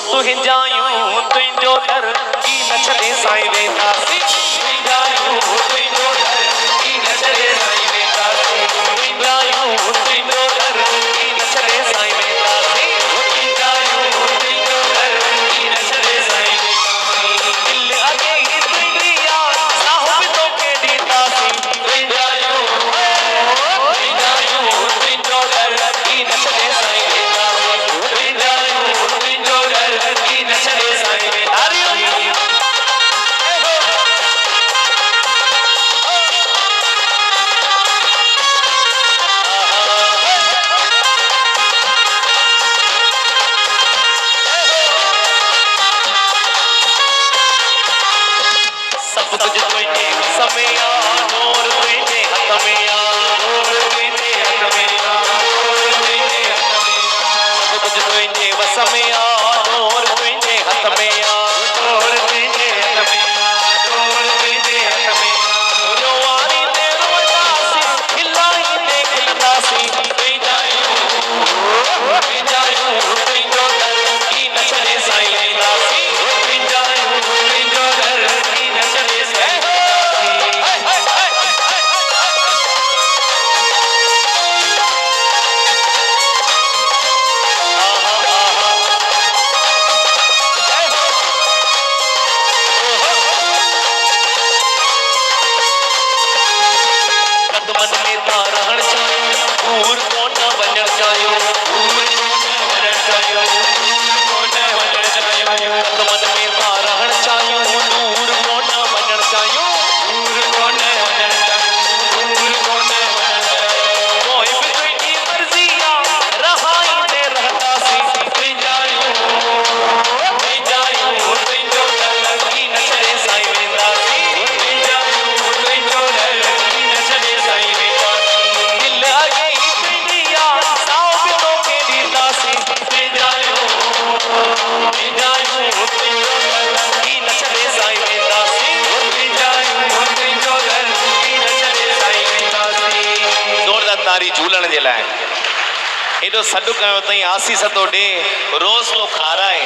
तुंहिंजायूं तुंहिंजो दर की न छॾे साईं वेंदासीं तुंहिंजायूं तुंहिंजो दर की न छॾे साईं वेंदासीं तुंहिंजायूं तुंहिंजो दर की न छॾे साईं वेंदासीं तुंहिंजायूं तुंहिंजो दर की न छॾे साईं वेंदासीं दिल अॻे ई तुंहिंजी यार साहु बि तोखे ॾींदासीं तुंहिंजायूं तुंहिंजो दर की न छॾे साईं वेंदासीं तुंहिंजायूं तुंहिंजो दर की न छॾे साईं वेंदासीं सब कुछ तुझे समय आ नूर तुझे हथ में आ नूर तुझे हथ में आ नूर तुझे हथ में आ सब कुछ तुझे वस में आ नूर तुझे हथ में आ नूर तुझे हथ में आ नूर तुझे हथ में आ रोवारी ने रोंदासी खिलाई ने खिलंदासी तुंहिंजायूं तुंहिंजो दर की न छॾे साईं वेंदासीं तुंहिंजायूं तुंहिंजो दर की न छॾे साईं कदमनि में था रहण चाहियूं दूर कोन वञण चाहियूं दूर कोन वञण चाहियूं दूर कोन वञण चाहियूं कदमनि में था रहण चाहियूं दूर कोन वञण चाहियूं दूर कोन वञण चाहियूं दूर कोन वञण चाहियूं मोहि बि तुंहिंजी मर्ज़ी आ रहाईंदे रहंदासीं तुंहिंजायूं तुंहिंजो दर की न छॾे साईं वेंदासीं तुंहिंजायूं तुंहिंजो दर की न छॾे साईं वेंदासीं दिल अॻे ई तुंहिंजी यार साहु बि तोखे ॾींदासीं तुंहिंजायूं तुंहिंजो दर की न छॾे साईं वेंदासीं तुंहिंजायूं तुंहिंजो दर की न छॾे साईं वेंदासीं ज़ोरदार तारी झूलण जे लाइ एॾो सॾु कयो अथई आसीस थो ॾे रोज़ तो खाराए